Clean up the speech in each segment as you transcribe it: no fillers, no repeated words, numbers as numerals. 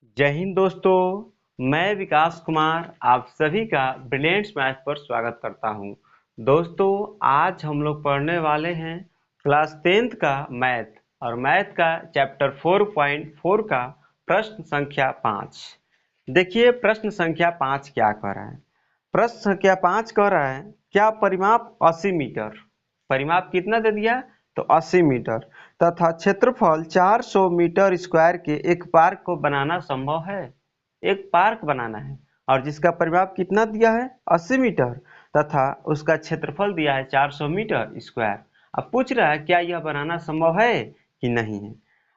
जय हिंद दोस्तों। मैं विकास कुमार आप सभी का ब्रिलियंट मैथ पर स्वागत करता हूं। दोस्तों आज हम लोग पढ़ने वाले हैं क्लास 10th का मैथ और मैथ का चैप्टर 4.4 का प्रश्न संख्या 5। देखिए प्रश्न संख्या 5 क्या कह रहा है। प्रश्न संख्या 5 कह रहा है क्या परिमाप 80 मीटर, परिमाप कितना दे दिया तो 80 मीटर तथा क्षेत्रफल 400 मीटर स्क्वायर के एक पार्क को बनाना संभव है। एक पार्क बनाना है और जिसका परिमाप कितना दिया है 80 मीटर तथा उसका क्षेत्रफल दिया है 400 मीटर स्क्वायर। अब पूछ रहा है क्या यह बनाना संभव है कि नहीं है।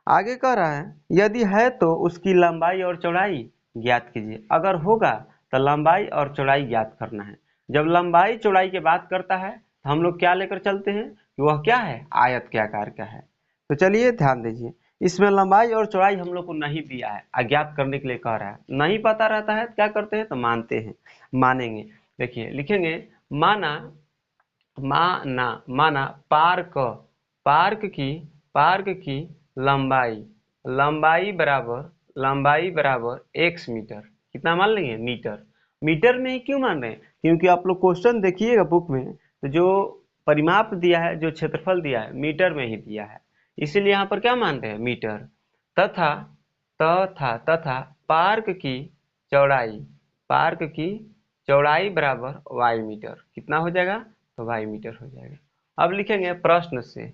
आगे कह रहा है यदि है तो उसकी लंबाई और चौड़ाई ज्ञात कीजिए। अगर होगा तो लंबाई और चौड़ाई ज्ञात करना है। जब लंबाई चौड़ाई की बात करता है तो हम लोग क्या लेकर चलते हैं कि वह क्या है आयत के आकार का है। तो चलिए ध्यान दीजिए इसमें लंबाई और चौड़ाई हम लोग को नहीं दिया है, अज्ञात करने के लिए कह रहा है। नहीं पता रहता है तो क्या करते हैं तो मानते हैं, मानेंगे। देखिए लिखेंगे माना माना माना पार्क पार्क की लंबाई लंबाई बराबर x मीटर। कितना मान लेंगे मीटर। मीटर में ही क्यों मान रहे हैं क्योंकि आप लोग क्वेश्चन देखिएगा बुक में तो जो परिमाप दिया है जो क्षेत्रफल दिया है मीटर में ही दिया है, इसीलिए यहाँ पर क्या मान रहे हैं मीटर। तथा तथा चौड़ाई पार्क की चौड़ाई बराबर y मीटर। कितना हो जाएगा तो y मीटर हो जाएगा। अब लिखेंगे प्रश्न से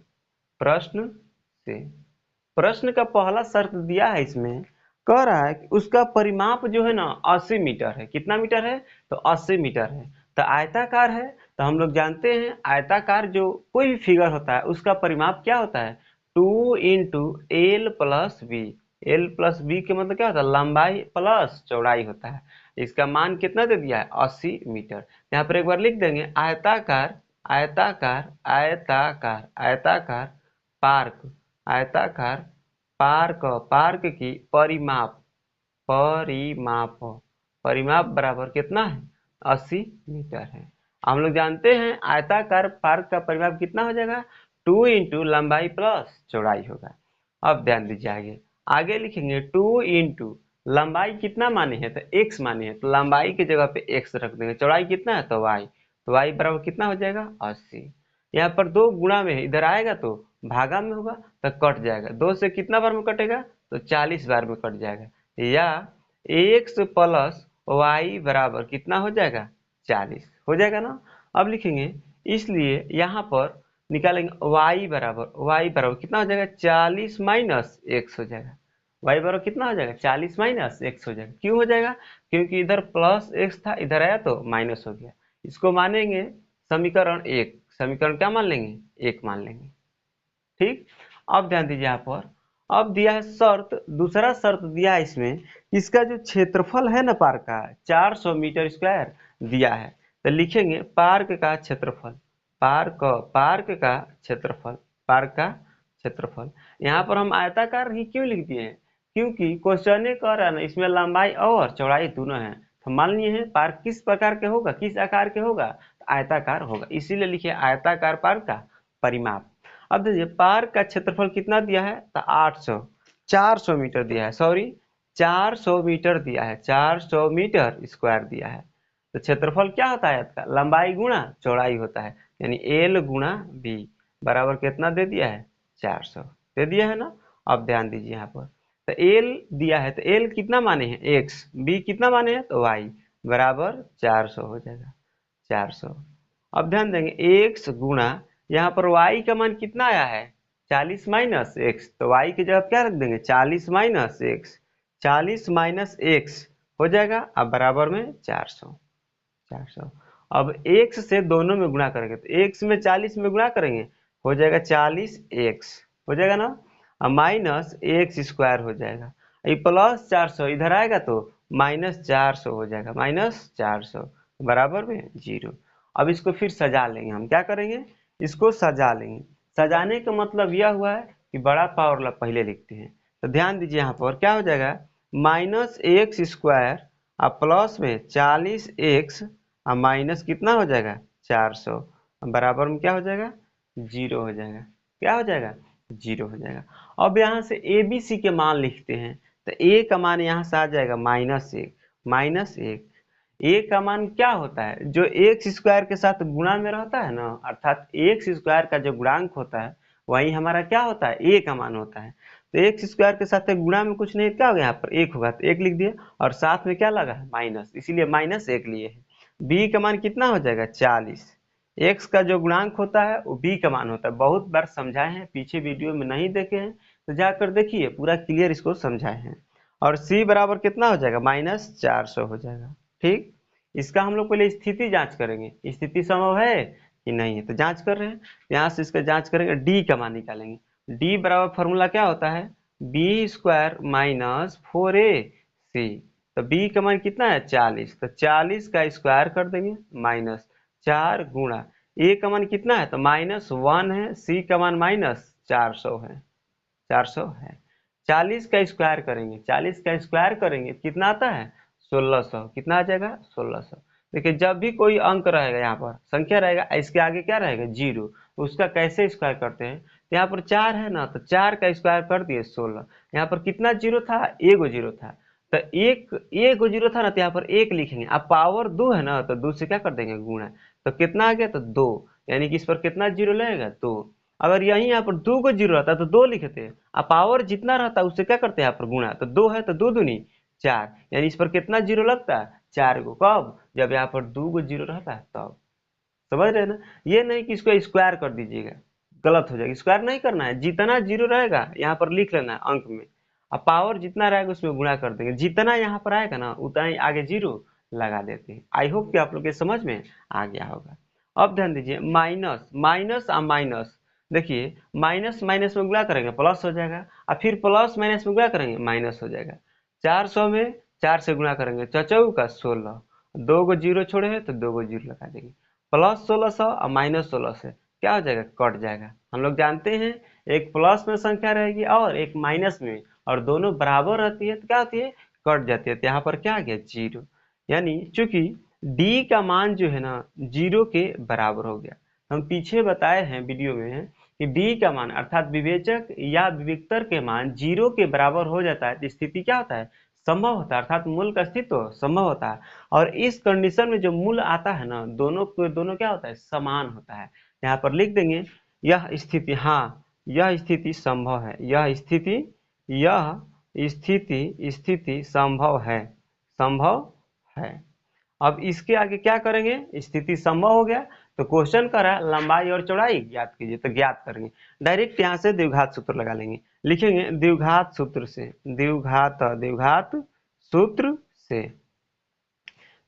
प्रश्न का पहला शर्त दिया है, इसमें कह रहा है कि उसका परिमाप जो है ना 80 मीटर है। कितना मीटर है तो 80 मीटर है। तो आयताकार है तो हम लोग जानते हैं आयताकार जो कोई भी फिगर होता है उसका परिमाप क्या होता है 2 into L plus B. L plus B के मतलब क्या होता है लंबाई प्लस चौड़ाई होता है। इसका मान कितना दे दिया है 80 मीटर। यहाँ पर एक बार लिख देंगे आयताकार आयताकार आयताकार आयताकार पार्क आयताकार पार्क की परिमाप परिमाप बराबर कितना है 80 मीटर है। हम लोग जानते हैं आयताकार पार्क का परिमाप कितना हो जाएगा 2 इंटू लंबाई प्लस चौड़ाई होगा। अब ध्यान दीजिए आगे आगे लिखेंगे 2 इंटू लंबाई कितना माने हैं तो x माने हैं तो लंबाई की जगह पे x रख देंगे। चौड़ाई कितना है तो y, तो y बराबर कितना हो जाएगा 80। यहाँ पर दो गुणा में इधर आएगा तो भागा में होगा तो कट जाएगा। 2 से कितना बार में कटेगा तो 40 बार में कट जाएगा। या x प्लस वाई बराबर कितना हो जाएगा 40 हो जाएगा ना। अब लिखेंगे इसलिए यहाँ पर निकालेंगे y बराबर कितना हो जाएगा 40 माइनस x हो जाएगा। y बराबर कितना हो जाएगा 40 माइनस x हो जाएगा। क्यों हो जाएगा क्योंकि इधर प्लस x था इधर आया तो माइनस हो गया। इसको मानेंगे समीकरण 1। समीकरण क्या मान लेंगे 1 मान लेंगे। ठीक। अब ध्यान दीजिए यहाँ पर अब दिया है शर्त, दूसरा शर्त दिया है इसमें इसका जो क्षेत्रफल है ना पार्क का 400 मीटर स्क्वायर दिया है। तो लिखेंगे पार्क का क्षेत्रफल पार्क का क्षेत्रफल। यहाँ पर हम आयताकार ही क्यों लिख दिए हैं क्योंकि क्वेश्चन कह रहा है ना इसमें लंबाई और चौड़ाई दोनों है। तो मान लिए हैं पार्क किस प्रकार के होगा किस आकार के होगा तो आयताकार होगा, इसीलिए लिखे आयताकार पार्क का परिमाप। अब देखिए पार्क का क्षेत्रफल कितना दिया है तो 400 मीटर दिया है, सॉरी 400 मीटर दिया है, 400 मीटर स्क्वायर दिया है। तो क्षेत्रफल क्या होता है इसका लंबाई गुणा चौड़ाई होता है, यानी एल गुणा बी बराबर कितना दे दिया है 400 दे दिया है ना। अब ध्यान दीजिए यहाँ पर तो एल दिया है तो एल कितना माने हैं एक्स, बी कितना माने हैं तो वाई बराबर 400 हो जाएगा 400। अब ध्यान देंगे एक्स गुणा यहाँ पर y का मान कितना आया है 40 माइनस एक्स, तो y की जगह क्या रख देंगे 40 माइनस एक्स, 40 माइनस एक्स हो जाएगा अब बराबर में 400। अब x से दोनों में गुणा करेंगे तो x में 40 में गुणा करेंगे हो जाएगा 40x हो जाएगा ना। अब माइनस एक्स स्क्वायर हो जाएगा, ये प्लस 400 इधर आएगा तो माइनस 400 हो जाएगा, माइनस 400 बराबर में 0। अब इसको फिर सजा लेंगे, हम क्या करेंगे इसको सजा लेंगे। सजाने का मतलब यह हुआ है कि बड़ा पावर पहले लिखते हैं। तो ध्यान दीजिए यहाँ पर क्या हो जाएगा माइनस एक्स स्क्वायर अब प्लस में 40x अब माइनस कितना हो जाएगा 400 बराबर में क्या हो जाएगा 0 हो जाएगा। क्या हो जाएगा 0 हो जाएगा। अब यहाँ से ए बी सी के मान लिखते हैं। तो a का मान यहाँ से आ जाएगा -1। a का मान क्या होता है, जो एक्स स्क्वायर के साथ गुणा में रहता है ना, अर्थात एक्स स्क्वायर का जो गुणांक होता है वही हमारा क्या होता है, a का मान होता है। तो एक्स स्क्वायर के साथ गुणा में कुछ नहीं, क्या होगा यहाँ पर 1 होगा, तो 1 लिख दिए, और साथ में क्या लगा है माइनस, इसीलिए -1 लिए है। b का मान कितना हो जाएगा 40। एक्स का जो गुणांक होता है वो b का मान होता है, बहुत बार समझाए हैं, पीछे वीडियो में नहीं देखे हैं तो जाकर देखिए, पूरा क्लियर इसको समझाए हैं। और c बराबर कितना हो जाएगा -400 हो जाएगा। ठीक, इसका हम लोग पहले स्थिति जांच करेंगे, स्थिति संभव है कि नहीं है, तो जांच कर रहे हैं, यहाँ से इसका जांच करेंगे, डी का मान निकालेंगे। डी बराबर फॉर्मूला क्या होता है, बी स्क्वायर माइनस 4ac। तो बी का मान कितना है 40, तो 40 का स्क्वायर कर देंगे -4 गुणा ए का मान कितना है, तो -1 है, सी का मान -400 है, 400 है। 40 का स्क्वायर करेंगे, 40 का स्क्वायर करेंगे कितना आता है 1600, कितना आ जाएगा 1600। देखिए जब भी कोई अंक रहेगा, यहाँ पर संख्या रहेगा, इसके आगे क्या रहेगा 0, उसका कैसे स्क्वायर करते हैं, तो यहाँ पर 4 है ना, तो 4 का स्क्वायर कर दिए 16। यहाँ पर कितना जीरो था, एगो जीरो था, तो एक जीरो था ना, तो यहाँ पर 1 लिखेंगे। अब पावर 2 है ना, तो 2 से क्या कर देंगे गुणा, तो कितना आ गया, तो 2, यानी कि इस पर कितना जीरो लगेगा 2। अगर यही यहाँ पर 2 को जीरो रहता तो 2 लिखते, अब पावर जितना रहता उससे क्या करते हैं यहाँ पर गुणा, तो 2 है तो 2 दूनी 4, यानी इस पर कितना जीरो लगता है 4 को, कब, जब यहाँ पर 2 को जीरो रहता है तब। समझ रहे हैं ना, ये नहीं कि इसको स्क्वायर कर दीजिएगा, गलत हो जाएगा, स्क्वायर नहीं करना है, जितना जीरो रहेगा यहाँ पर लिख लेना है अंक में, अब पावर जितना रहेगा उसमें गुणा कर देंगे, जितना यहाँ पर आएगा ना उतना ही आगे जीरो लगा देते हैं। आई होप कि आप लोग के समझ में आ गया होगा। अब ध्यान दीजिए, माइनस माइनस और माइनस, देखिए माइनस माइनस में गुणा करेंगे प्लस हो जाएगा, और फिर प्लस माइनस में गुणा करेंगे माइनस हो जाएगा। 400 में 4 से गुणा करेंगे, चौचौ का 16, 2 को जीरो छोड़े हैं तो 2 को जीरो लगा देंगे, प्लस 1600 और माइनस 16 से क्या हो जाएगा, कट जाएगा। हम लोग जानते हैं एक प्लस में संख्या रहेगी और एक माइनस में, और दोनों बराबर रहती है तो क्या होती है, कट जाती है, तो यहाँ पर क्या आ गया 0, यानी चूंकि d का मान जो है ना 0 के बराबर हो गया। हम पीछे बताए हैं वीडियो में कि d का मान अर्थात विवेचक या विविक्तर के मान 0 के बराबर हो जाता है तो स्थिति क्या होता है, संभव होता है, अर्थात मूल का अस्तित्व संभव होता है। और इस कंडीशन में जो मूल आता है ना, दोनों क्या होता है, समान होता है। यहाँ पर लिख देंगे यह स्थिति, हाँ यह स्थिति संभव है, यह स्थिति संभव है। अब इसके आगे क्या करेंगे, स्थिति संभव हो गया तो क्वेश्चन कर रहा है लंबाई और चौड़ाई ज्ञात कीजिए, तो ज्ञात करेंगे डायरेक्ट यहाँ से द्विघात सूत्र लगा लेंगे, लिखेंगे द्विघात सूत्र से,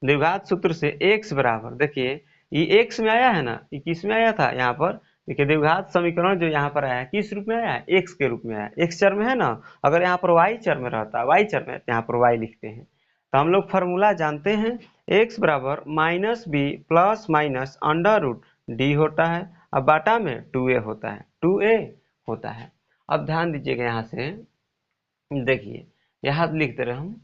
द्विघात सूत्र से x बराबर, देखिए ये x में आया है ना, ये किस में आया था, यहाँ पर देखिए द्विघात समीकरण जो यहाँ पर आया है किस रूप में आया है, x के रूप में आया है, x चर में है ना, अगर यहाँ पर y चर में रहता, y चर में यहाँ पर y लिखते हैं। तो हम लोग फॉर्मूला जानते हैं, x बराबर -b plus minus under root D होता है, अब बाटा में 2a होता है। अब ध्यान दीजिएगा, यहाँ से देखिए यहाँ लिखते रहे हम,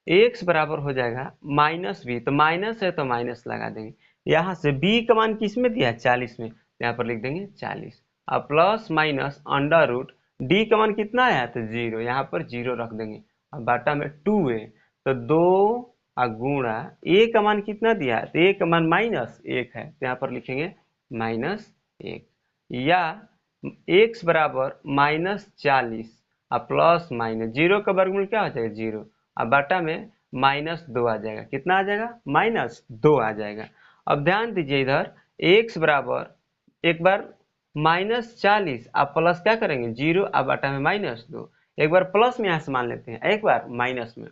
x बराबर हो जाएगा -b, तो माइनस है तो माइनस लगा देंगे, यहाँ से b का मान किस में दिया है 40 में, यहाँ पर लिख देंगे 40, अब plus minus under root d का मान कितना आया तो 0, यहाँ पर 0 रख देंगे, अब बाटा में 2a, तो 2 गुणा a का मान कितना दिया है, तो a का मान -1 है, तो यहाँ पर लिखेंगे -1, या x बराबर -40 और प्लस माइनस 0 का वर्गमूल क्या हो जाएगा 0, अब बाटा में -2 आ जाएगा, कितना आ जाएगा -2 आ जाएगा। अब ध्यान दीजिए इधर x बराबर एक बार -40 अब प्लस क्या करेंगे 0, अब बाटा में -2, एक बार प्लस में यहाँ से मान लेते हैं, एक बार माइनस में।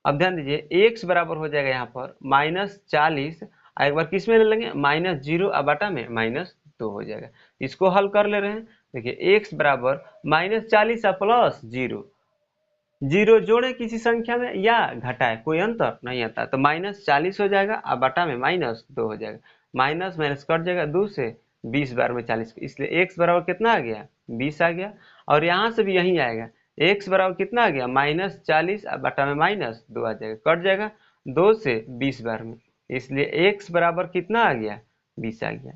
अब ध्यान दीजिए x बराबर हो जाएगा यहाँ पर -40, एक बार किस में ले लेंगे -0, अब बाटा में -2 हो जाएगा। इसको हल कर ले रहे हैं, देखिए x बराबर -40 प्लस 0 जोड़े किसी संख्या में या घटाए कोई अंतर नहीं आता, तो -40 हो जाएगा, अब बटा में -2 हो जाएगा, माइनस माइनस कट जाएगा, 2 से 20 बार में 40, इसलिए x बराबर कितना आ गया 20 आ गया। और यहाँ से भी यही आएगा, x बराबर कितना आ गया -40 अब बटा में -2 आ जाएगा, कट जाएगा 2 से 20 बार में, इसलिए x बराबर कितना आ गया 20 आ गया।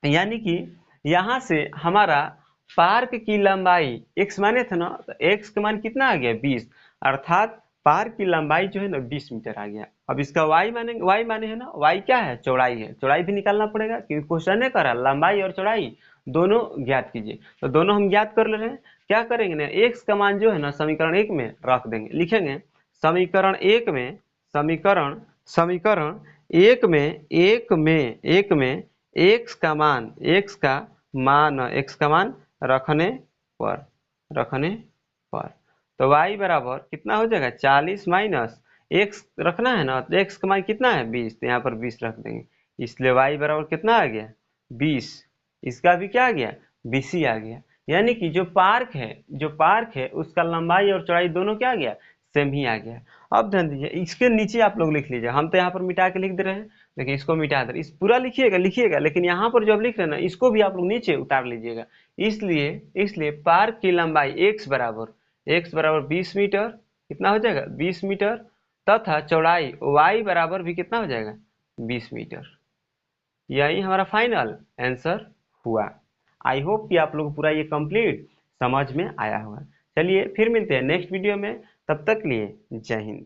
यानी कि यहाँ से हमारा पार्क की लंबाई x माने थे ना, तो x का मान कितना आ गया 20, अर्थात पार्क की लंबाई जो है ना 20 मीटर आ गया। अब इसका y माने है ना, y क्या है, चौड़ाई है, चौड़ाई भी निकालना पड़ेगा क्योंकि क्वेश्चन ने करा लंबाई और चौड़ाई दोनों ज्ञात कीजिए। तो दोनों हम ज्ञात कर ले रहे हैं। क्या करेंगे ना, x का मान जो है ना समीकरण 1 में रख देंगे, लिखेंगे समीकरण 1 में, समीकरण 1 में x का मान रखने पर तो y बराबर कितना हो जाएगा 40 माइनस x रखना है ना, तो x का मान कितना है 20, तो यहाँ पर 20 रख देंगे, इसलिए y बराबर कितना आ गया 20। इसका भी क्या आ गया 20 ही आ गया। यानी कि जो पार्क है उसका लंबाई और चौड़ाई दोनों क्या आ गया सेम ही आ गया। अब ध्यान दीजिए, इसके नीचे आप लोग लिख लीजिए, हम तो यहाँ पर मिटा के लिख दे रहे हैं, लेकिन इसको मिटा दे, इस पूरा लिखिएगा, लेकिन यहाँ पर जो आप लिख रहे हैं ना इसको भी आप लोग नीचे उतार लीजिएगा। इसलिए पार्क की लंबाई x बराबर 20 मीटर, कितना हो जाएगा 20 मीटर, तथा चौड़ाई y बराबर भी कितना हो जाएगा 20 मीटर। यही हमारा फाइनल आंसर हुआ। आई होप कि आप लोग पूरा ये कंप्लीट समझ में आया होगा। चलिए फिर मिलते हैं नेक्स्ट वीडियो में, तब तक के लिए जय हिंद।